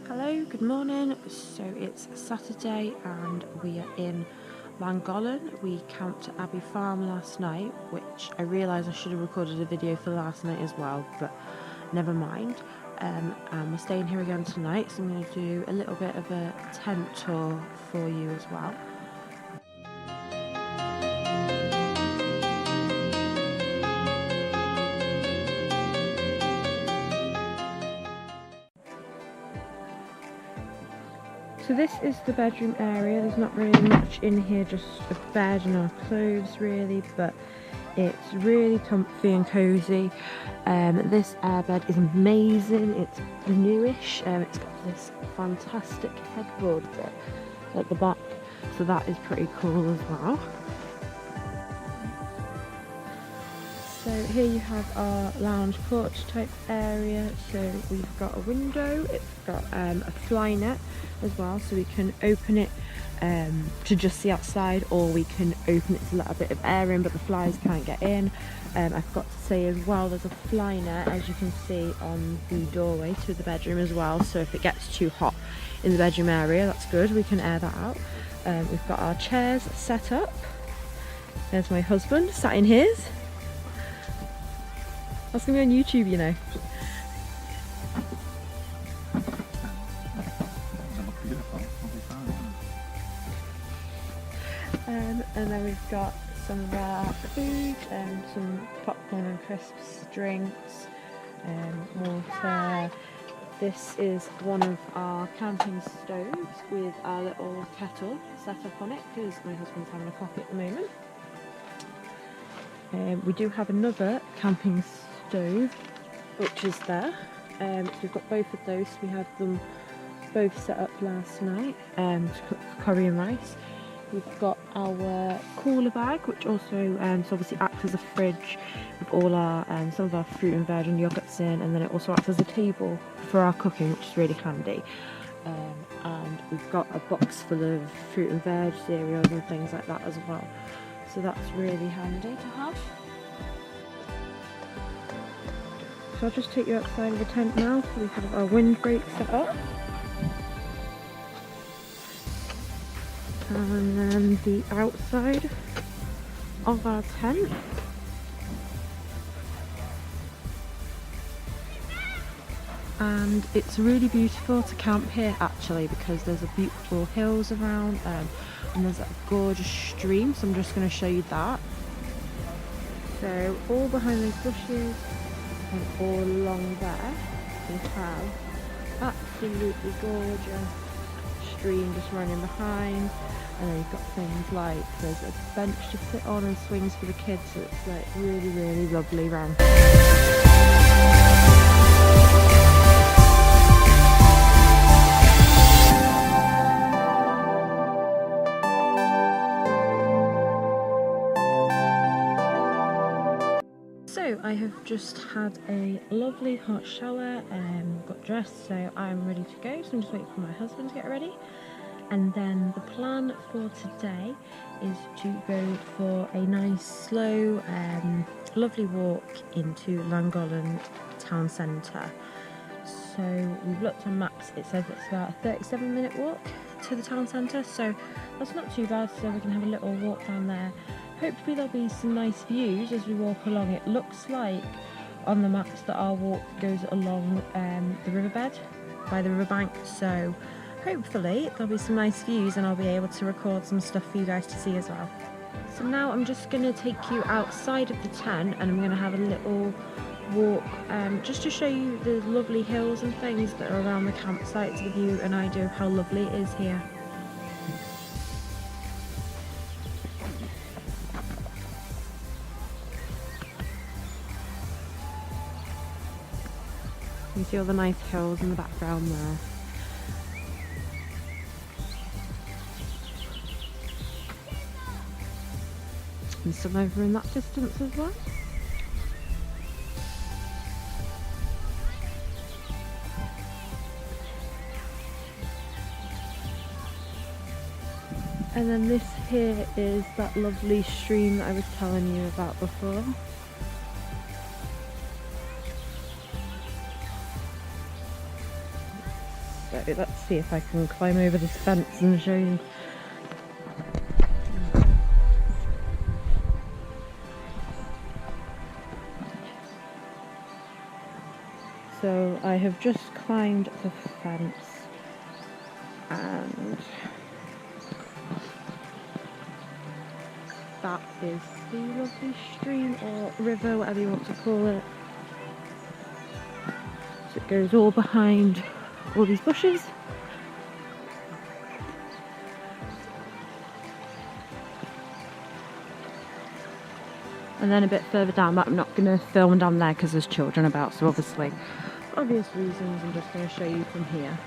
Hello, good morning. So it's Saturday and we are in Llangollen. We camped at Abbey Farm last night, which I realise I should have recorded a video for last night as well, but never mind. And we're staying here again tonight, so I'm going to do a little bit of a tent tour for you as well. So this is the bedroom area. There's not really much in here, just a bed and our clothes really, but it's really comfy and cosy. This airbed is amazing. It's newish. It's got this fantastic headboard bit at the back, so that is pretty cool as well. So here you have our lounge porch type area. So we've got a window, it's got a fly net as well, so we can open it to just see outside, or we can open it to let a bit of air in, but the flies can't get in. I've got to say as well, there's a fly net, as you can see, on the doorway to the bedroom as well, so if it gets too hot in the bedroom area, that's good, we can air that out. We've got our chairs set up. There's my husband sat in his. That's going to be on YouTube, you know. And then we've got some of our food, some popcorn and crisps, drinks, water. This is one of our camping stoves with our little kettle set up on it because my husband's having a coffee at the moment. We do have another camping stove which is there, so we've got both of those. We had them both set up last night to cook curry and rice. We've got our cooler bag, which also obviously acts as a fridge with all our some of our fruit and veg and yogurts in, and then it also acts as a table for our cooking, which is really handy. And we've got a box full of fruit and veg, cereals and things like that as well, so that's really handy to have. So I'll just take you outside of the tent now. So we have our windbreak set up. And then the outside of our tent. And it's really beautiful to camp here actually, because there's a beautiful hills around and there's a gorgeous stream, so I'm just going to show you that. So all behind those bushes and all along there we have absolutely gorgeous stream just running behind, and then you've got things like there's a bench to sit on and swings for the kids, so it's like really lovely round. So I have just had a lovely hot shower and got dressed, so I'm ready to go. So I'm just waiting for my husband to get ready. And then the plan for today is to go for a nice, slow, lovely walk into Llangollen town centre. So we've looked on maps, it says it's about a 37-minute walk to the town centre, so that's not too bad, so we can have a little walk down there. Hopefully there'll be some nice views as we walk along. It looks like on the maps that our walk goes along the riverbed, by the riverbank, so hopefully there'll be some nice views and I'll be able to record some stuff for you guys to see as well. So now I'm just going to take you outside of the tent and I'm going to have a little walk just to show you the lovely hills and things that are around the campsite, to give you an idea of how lovely it is here. You see all the nice hills in the background there. And some over in that distance as well. And then this here is that lovely stream that I was telling you about before. So let's see if I can climb over this fence and show you. So I have just climbed the fence and that is the lovely stream or river, whatever you want to call it. So it goes all behind all these bushes. And then a bit further down, but I'm not going to film down there because there's children about, so obviously, for obvious reasons, I'm just going to show you from here.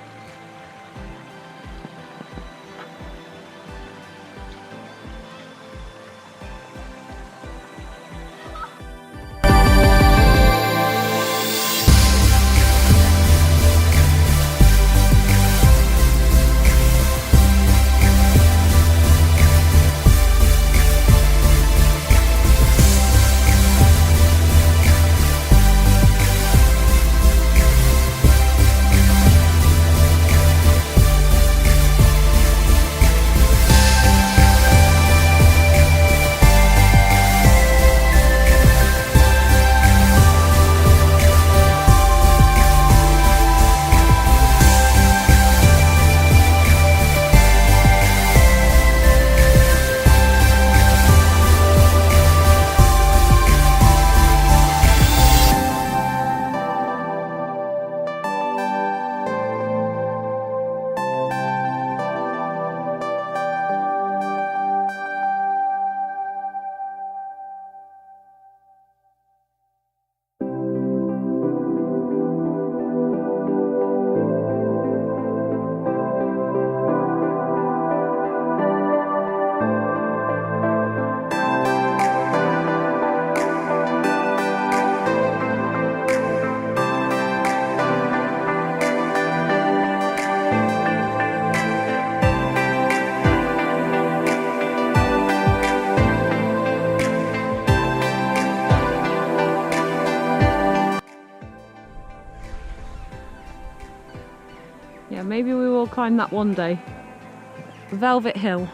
Yeah, maybe we will climb that one day. Velvet Hill.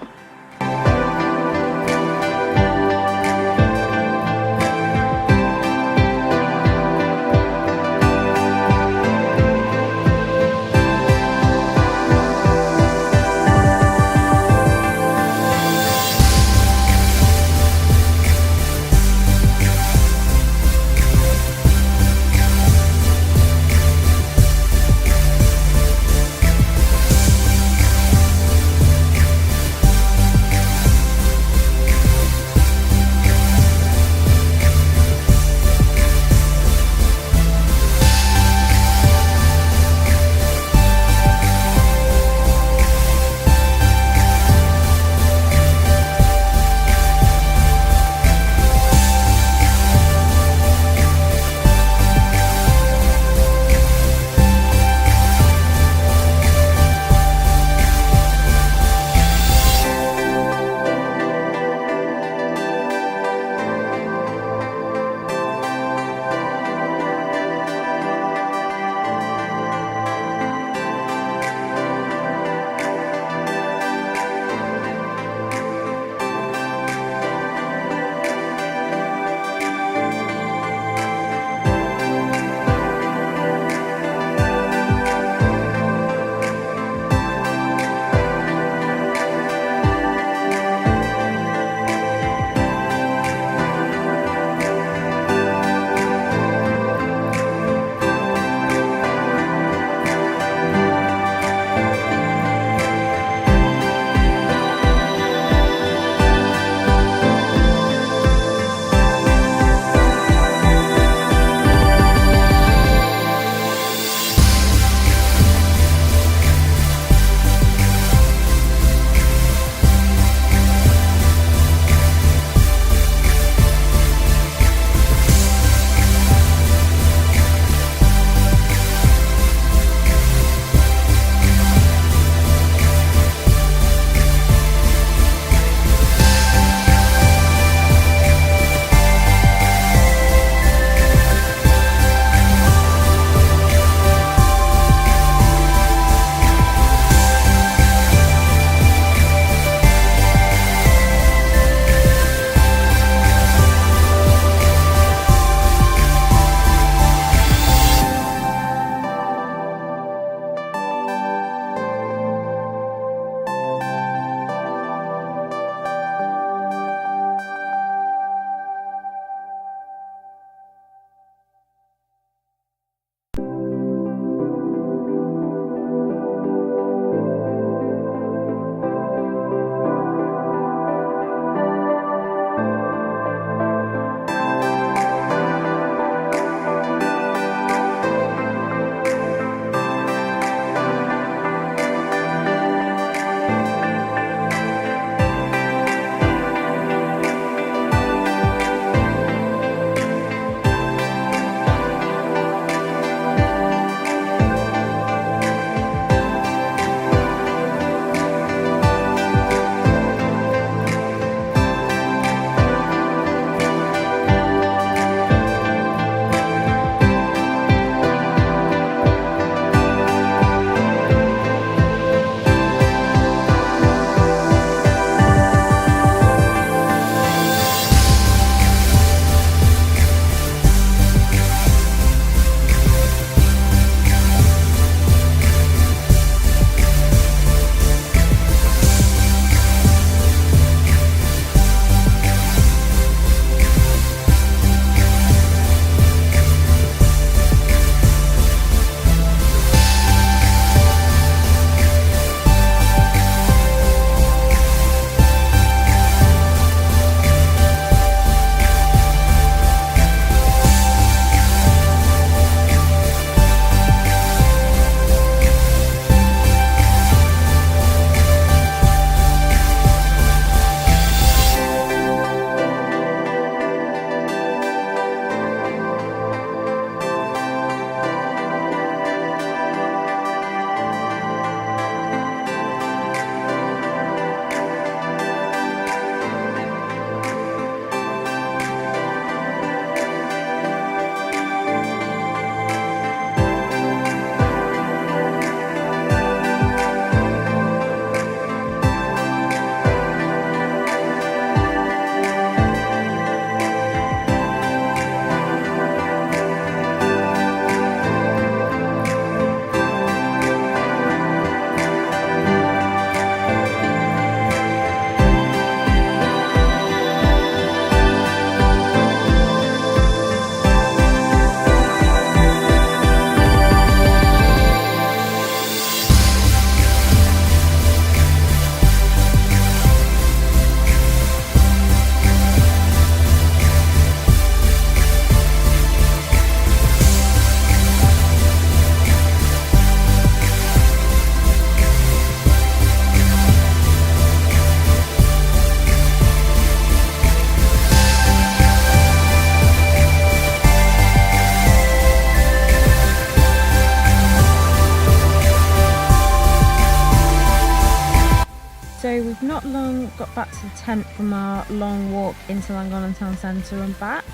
So we've not long got back to the tent from our long walk into Llangollen town centre and back,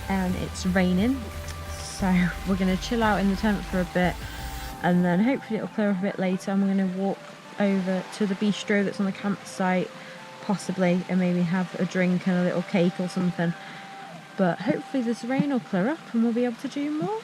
and it's raining, so we're going to chill out in the tent for a bit, and then hopefully it'll clear up a bit later, and we're going to walk over to the bistro that's on the campsite possibly, and maybe have a drink and a little cake or something. But hopefully this rain will clear up and we'll be able to do more.